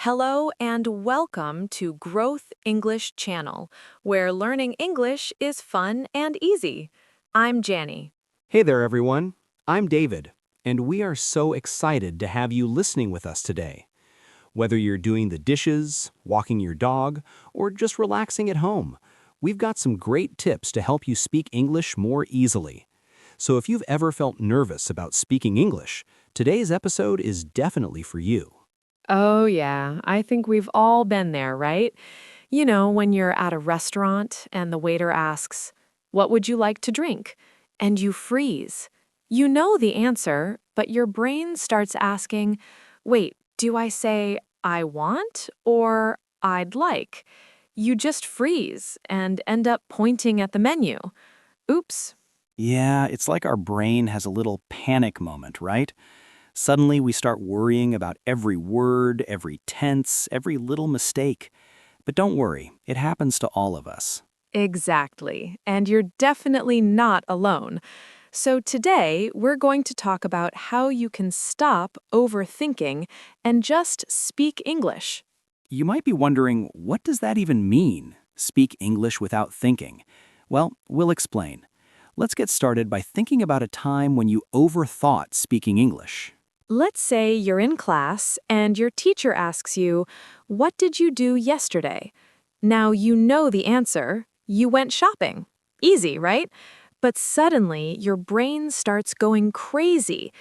Hello and welcome to Growth English Channel, where learning English is fun and easy. I'm Jannie. Hey there, everyone. I'm David, and we are so excited to have you listening with us today. Whether you're doing the dishes, walking your dog, or just relaxing at home, we've got some great tips to help you speak English more easily. So if you've ever felt nervous about speaking English, today's episode is definitely for you. Oh, yeah, I think we've all been there, right? You know, when you're at a restaurant and the waiter asks, "What would you like to drink?" And you freeze. You know the answer, but your brain starts asking, "Wait, do I say I want or I'd like?" You just freeze and end up pointing at the menu. Oops. Yeah, it's like our brain has a little panic moment, right? Suddenly we start worrying about every word, every tense, every little mistake. But don't worry, it happens to all of us. Exactly. And you're definitely not alone. So today, we're going to talk about how you can stop overthinking and just speak English. You might be wondering, what does that even mean? Speak English without thinking. Well, we'll explain. Let's get started by thinking about a time when you overthought speaking English. Let's say you're in class and your teacher asks you, "What did you do yesterday?" Now you know the answer. You went shopping. Easy, right? But suddenly your brain starts going crazy.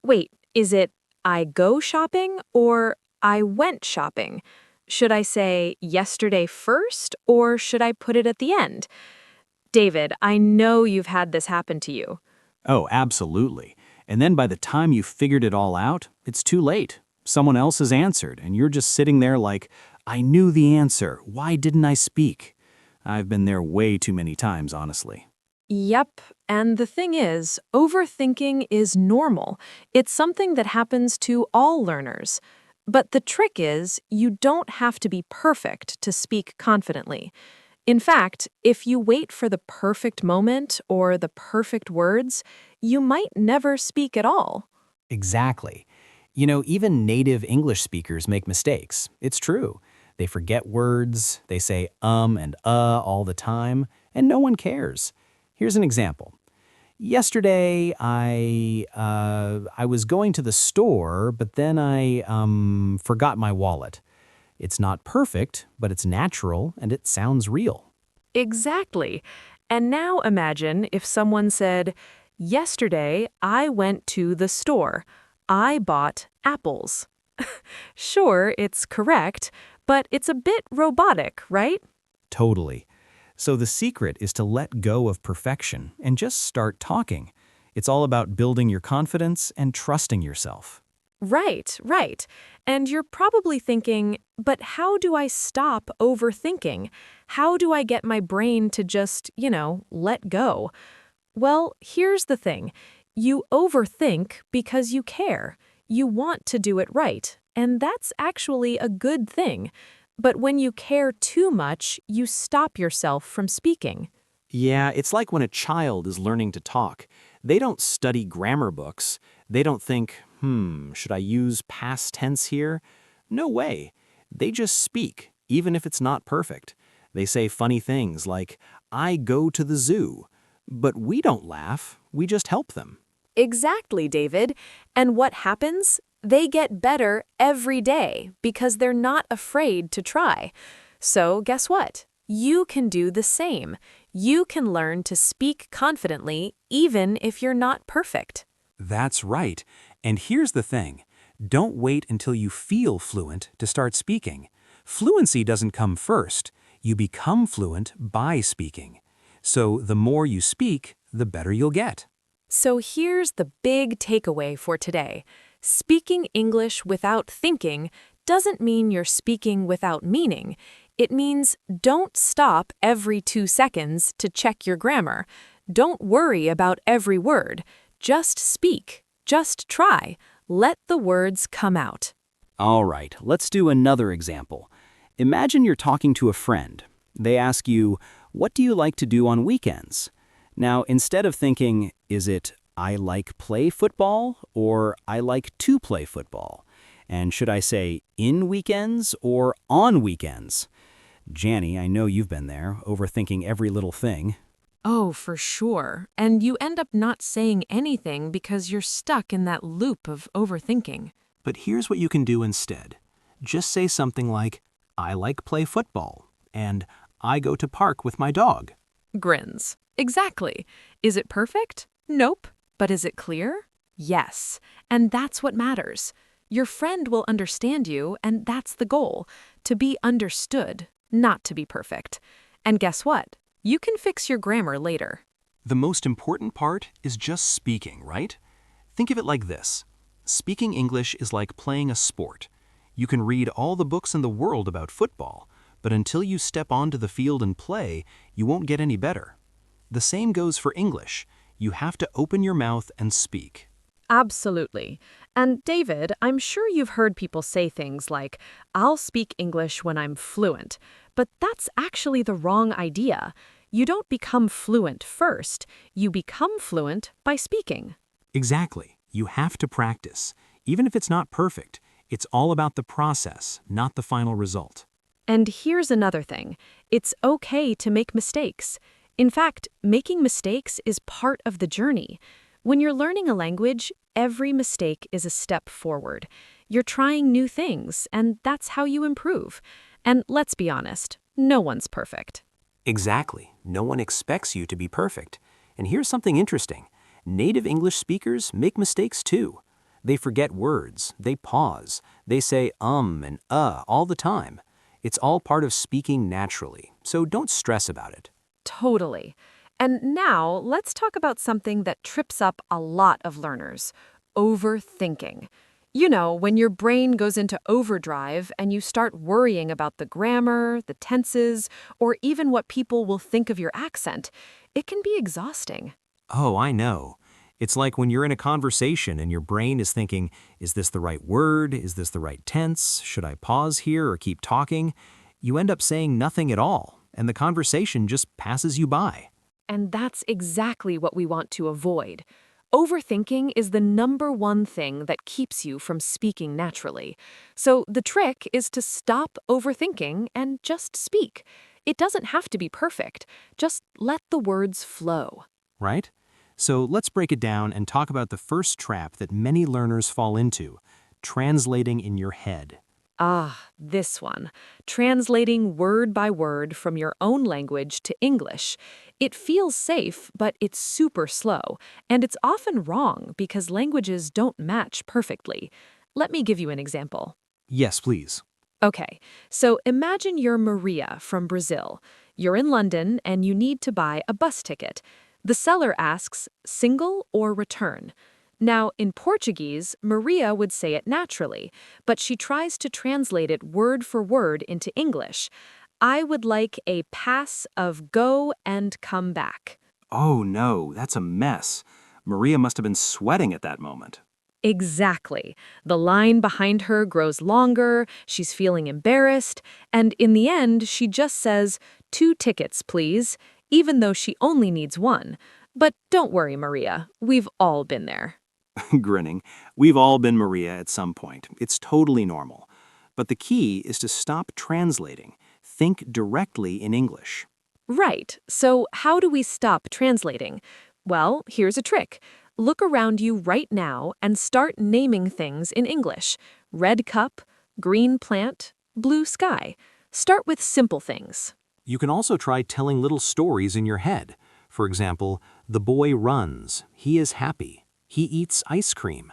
Wait, is it I go shopping or I went shopping? Should I say yesterday first or should I put it at the end? David, I know you've had this happen to you. Oh, absolutely. And then by the time you figured it all out, it's too late. Someone else has answered, and you're just sitting there like, I knew the answer. Why didn't I speak? I've been there way too many times, honestly. Yep, and the thing is, overthinking is normal. It's something that happens to all learners. But the trick is, you don't have to be perfect to speak confidently. In fact, if you wait for the perfect moment or the perfect words, you might never speak at all. Exactly. You know, even native English speakers make mistakes. It's true. They forget words, they say and all the time, and no one cares. Here's an example. Yesterday, I was going to the store, but then I forgot my wallet. It's not perfect, but it's natural and it sounds real. Exactly. And now imagine if someone said, "Yesterday, I went to the store. I bought apples." Sure, it's correct, but it's a bit robotic, right? Totally. So the secret is to let go of perfection and just start talking. It's all about building your confidence and trusting yourself. Right, right. And you're probably thinking, but how do I stop overthinking? How do I get my brain to just, let go? Well, here's the thing. You overthink because you care. You want to do it right. And that's actually a good thing. But when you care too much, you stop yourself from speaking. Yeah, it's like when a child is learning to talk. They don't study grammar books. They don't think, should I use past tense here? No way. They just speak, even if it's not perfect. They say funny things like, I go to the zoo. But we don't laugh, we just help them. Exactly, David. And what happens? They get better every day because they're not afraid to try. So, guess what? You can do the same. You can learn to speak confidently even if you're not perfect. That's right. And here's the thing. Don't wait until you feel fluent to start speaking. Fluency doesn't come first. You become fluent by speaking. So the more you speak, the better you'll get. So here's the big takeaway for today. Speaking English without thinking doesn't mean you're speaking without meaning. It means don't stop every 2 seconds to check your grammar. Don't worry about every word. Just speak. Just try. Let the words come out. All right, let's do another example. Imagine you're talking to a friend. They ask you, what do you like to do on weekends? Now, instead of thinking, is it I like play football or I like to play football? And should I say in weekends or on weekends? Jannie, I know you've been there, overthinking every little thing. Oh, for sure. And you end up not saying anything because you're stuck in that loop of overthinking. But here's what you can do instead. Just say something like, I like play football, and I go to park with my dog. Grins. Exactly. Is it perfect? Nope. But is it clear? Yes. And that's what matters. Your friend will understand you, and that's the goal, to be understood, not to be perfect. And guess what? You can fix your grammar later. The most important part is just speaking, right? Think of it like this. Speaking English is like playing a sport. You can read all the books in the world about football, but until you step onto the field and play, you won't get any better. The same goes for English. You have to open your mouth and speak. Absolutely. And David, I'm sure you've heard people say things like, I'll speak English when I'm fluent. But that's actually the wrong idea. You don't become fluent first. You become fluent by speaking. Exactly. You have to practice. Even if it's not perfect, it's all about the process, not the final result. And here's another thing. It's okay to make mistakes. In fact, making mistakes is part of the journey. When you're learning a language, every mistake is a step forward. You're trying new things, and that's how you improve. And let's be honest, no one's perfect. Exactly. No one expects you to be perfect. And here's something interesting. Native English speakers make mistakes too. They forget words, they pause, they say and all the time. It's all part of speaking naturally, so don't stress about it. Totally. And now let's talk about something that trips up a lot of learners: overthinking. You know, when your brain goes into overdrive and you start worrying about the grammar, the tenses, or even what people will think of your accent, it can be exhausting. Oh, I know. It's like when you're in a conversation and your brain is thinking, is this the right word? Is this the right tense? Should I pause here or keep talking? You end up saying nothing at all, and the conversation just passes you by. And that's exactly what we want to avoid. Overthinking is the number one thing that keeps you from speaking naturally. So the trick is to stop overthinking and just speak. It doesn't have to be perfect. Just let the words flow. Right? So let's break it down and talk about the first trap that many learners fall into, translating in your head. Ah, this one. Translating word by word from your own language to English. It feels safe, but it's super slow, and it's often wrong because languages don't match perfectly. Let me give you an example. Yes, please. Okay, so imagine you're Maria from Brazil. You're in London and you need to buy a bus ticket. The seller asks, single or return? Now, in Portuguese, Maria would say it naturally, but she tries to translate it word for word into English. I would like a pass of go and come back. Oh no, that's a mess. Maria must have been sweating at that moment. Exactly. The line behind her grows longer, she's feeling embarrassed, and in the end, she just says, 2 tickets, please, even though she only needs one. But don't worry, Maria, we've all been there. Grinning. We've all been Maria at some point. It's totally normal. But the key is to stop translating. Think directly in English. Right. So how do we stop translating? Well, here's a trick. Look around you right now and start naming things in English. Red cup, green plant, blue sky. Start with simple things. You can also try telling little stories in your head. For example, the boy runs, he is happy, he eats ice cream.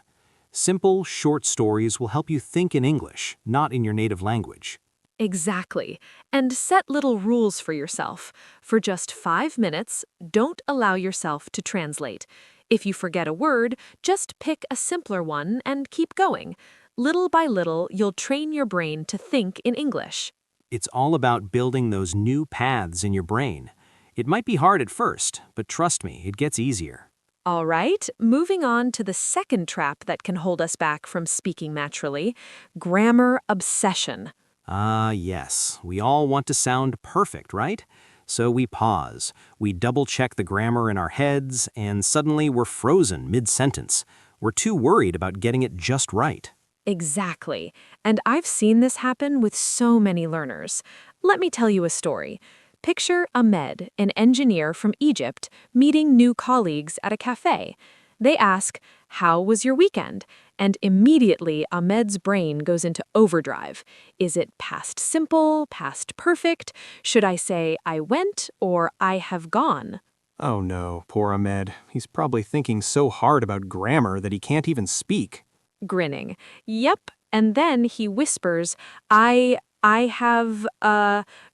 Simple, short stories will help you think in English, not in your native language. Exactly. And set little rules for yourself. For just 5 minutes, don't allow yourself to translate. If you forget a word, just pick a simpler one and keep going. Little by little, you'll train your brain to think in English. It's all about building those new paths in your brain. It might be hard at first, but trust me, it gets easier. All right, moving on to the second trap that can hold us back from speaking naturally: grammar obsession. Ah, yes. We all want to sound perfect, right? So we pause, we double-check the grammar in our heads, and suddenly we're frozen mid-sentence. We're too worried about getting it just right. Exactly. And I've seen this happen with so many learners. Let me tell you a story. Picture Ahmed, an engineer from Egypt, meeting new colleagues at a cafe. They ask, "How was your weekend?" And immediately Ahmed's brain goes into overdrive. Is it past simple, past perfect? Should I say I went or I have gone? Oh no, poor Ahmed. He's probably thinking so hard about grammar that he can't even speak. Grinning. Yep. And then he whispers, I have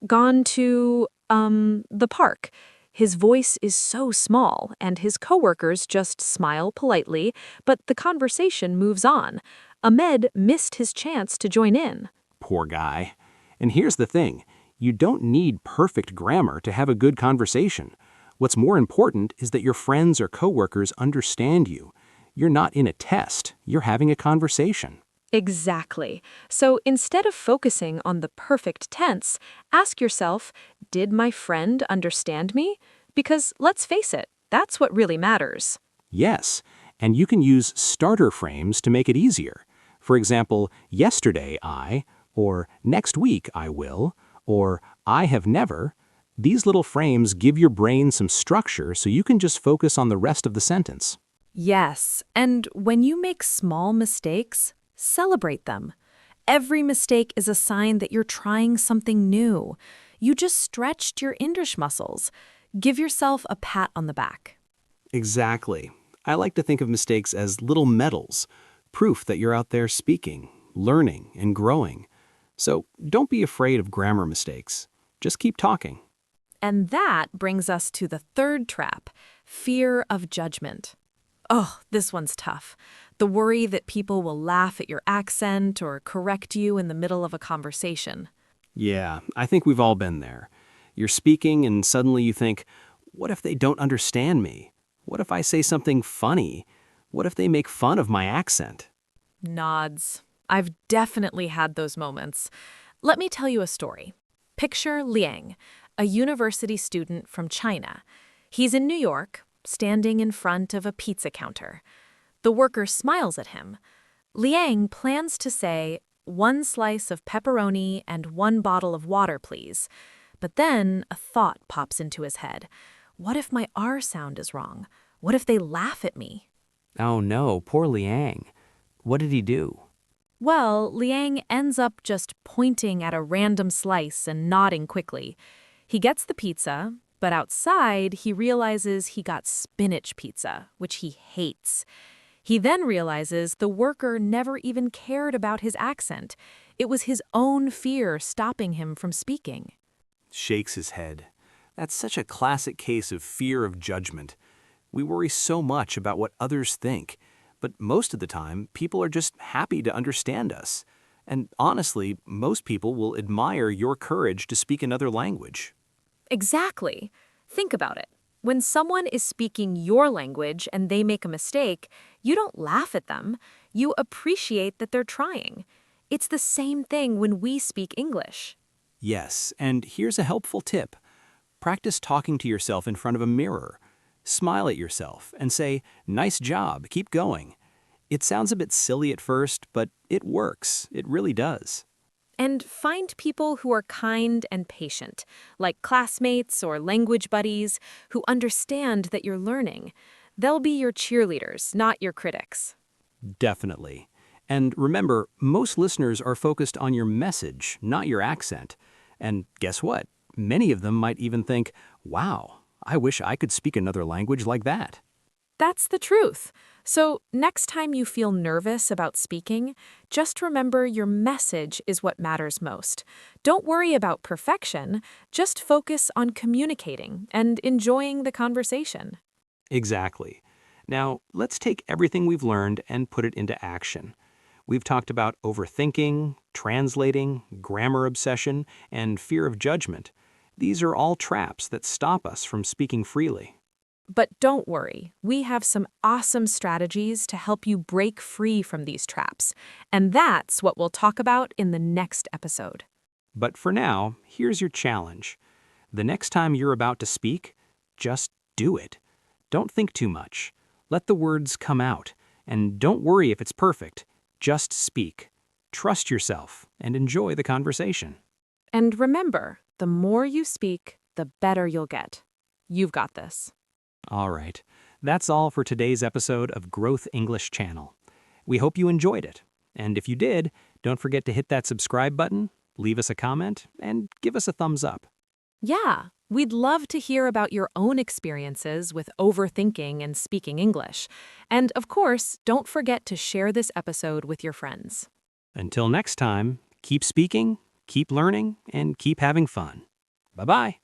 gone to the park. His voice is so small, and his coworkers just smile politely, but the conversation moves on. Ahmed missed his chance to join in. Poor guy. And here's the thing, you don't need perfect grammar to have a good conversation. What's more important is that your friends or coworkers understand you. You're not in a test, you're having a conversation. Exactly. So instead of focusing on the perfect tense, ask yourself, did my friend understand me? Because let's face it, that's what really matters. Yes, and you can use starter frames to make it easier. For example, yesterday I, or next week I will, or I have never. These little frames give your brain some structure so you can just focus on the rest of the sentence. Yes, and when you make small mistakes, celebrate them. Every mistake is a sign that you're trying something new. You just stretched your English muscles. Give yourself a pat on the back. Exactly. I like to think of mistakes as little medals, proof that you're out there speaking, learning, and growing. So don't be afraid of grammar mistakes. Just keep talking. And that brings us to the third trap, fear of judgment. Oh, this one's tough. The worry that people will laugh at your accent or correct you in the middle of a conversation. Yeah, I think we've all been there. You're speaking and suddenly you think, what if they don't understand me? What if I say something funny? What if they make fun of my accent? Nods. I've definitely had those moments. Let me tell you a story. Picture Liang, a university student from China. He's in New York, standing in front of a pizza counter. The worker smiles at him. Liang plans to say, "One slice of pepperoni and one bottle of water, please." But then a thought pops into his head. What if my R sound is wrong? What if they laugh at me? Oh no, poor Liang. What did he do? Well, Liang ends up just pointing at a random slice and nodding quickly. He gets the pizza, but outside he realizes he got spinach pizza, which he hates. He then realizes the worker never even cared about his accent. It was his own fear stopping him from speaking. Shakes his head. That's such a classic case of fear of judgment. We worry so much about what others think, but most of the time, people are just happy to understand us. And honestly, most people will admire your courage to speak another language. Exactly. Think about it. When someone is speaking your language and they make a mistake, you don't laugh at them. You appreciate that they're trying. It's the same thing when we speak English. Yes, and here's a helpful tip. Practice talking to yourself in front of a mirror. Smile at yourself and say, "Nice job, keep going." It sounds a bit silly at first, but it works. It really does. And find people who are kind and patient, like classmates or language buddies, who understand that you're learning. They'll be your cheerleaders, not your critics. Definitely. And remember, most listeners are focused on your message, not your accent. And guess what? Many of them might even think, wow, I wish I could speak another language like that. That's the truth. So, next time you feel nervous about speaking, just remember your message is what matters most. Don't worry about perfection, just focus on communicating and enjoying the conversation. Exactly. Now, let's take everything we've learned and put it into action. We've talked about overthinking, translating, grammar obsession, and fear of judgment. These are all traps that stop us from speaking freely. But don't worry, we have some awesome strategies to help you break free from these traps. And that's what we'll talk about in the next episode. But for now, here's your challenge. The next time you're about to speak, just do it. Don't think too much. Let the words come out. And don't worry if it's perfect. Just speak. Trust yourself and enjoy the conversation. And remember, the more you speak, the better you'll get. You've got this. All right. That's all for today's episode of Growth English Channel. We hope you enjoyed it. And if you did, don't forget to hit that subscribe button, leave us a comment, and give us a thumbs up. Yeah, we'd love to hear about your own experiences with overthinking and speaking English. And of course, don't forget to share this episode with your friends. Until next time, keep speaking, keep learning, and keep having fun. Bye-bye.